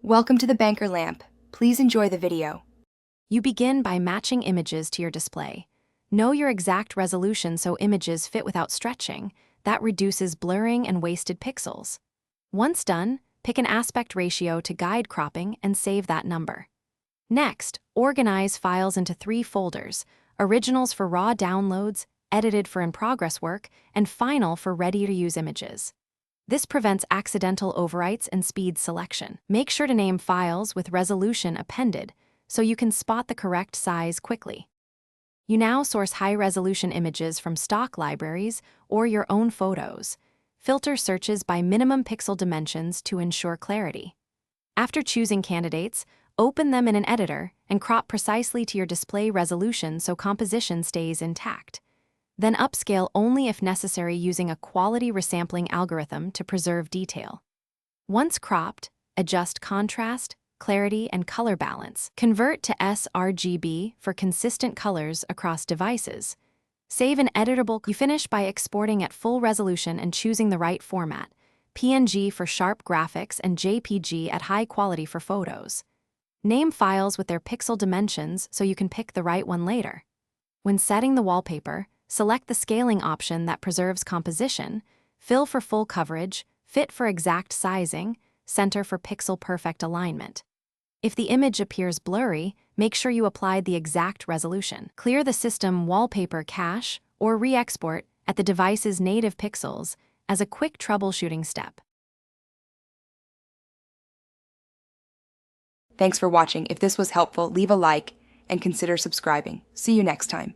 Welcome to the Banker Lamp. Please enjoy the video. You begin by matching images to your display. Know your exact resolution so images fit without stretching. That reduces blurring and wasted pixels. Once done, pick an aspect ratio to guide cropping and save that number. Next, organize files into 3 folders: originals for raw downloads, edited for in-progress work, and final for ready-to-use images. This prevents accidental overwrites and speeds selection. Make sure to name files with resolution appended so you can spot the correct size quickly. You now source high-resolution images from stock libraries or your own photos. Filter searches by minimum pixel dimensions to ensure clarity. After choosing candidates, open them in an editor and crop precisely to your display resolution so composition stays intact. Then upscale only if necessary using a quality resampling algorithm to preserve detail. Once cropped, adjust contrast, clarity, and color balance. Convert to sRGB for consistent colors across devices. Save an editable. You finish by exporting at full resolution and choosing the right format: PNG for sharp graphics and JPG at high quality for photos. Name files with their pixel dimensions so you can pick the right one later. When setting the wallpaper, select the scaling option that preserves composition, fill for full coverage, fit for exact sizing, center for pixel-perfect alignment. If the image appears blurry, make sure you applied the exact resolution. Clear the system wallpaper cache or re-export at the device's native pixels as a quick troubleshooting step. Thanks for watching. If this was helpful, leave a like and consider subscribing. See you next time.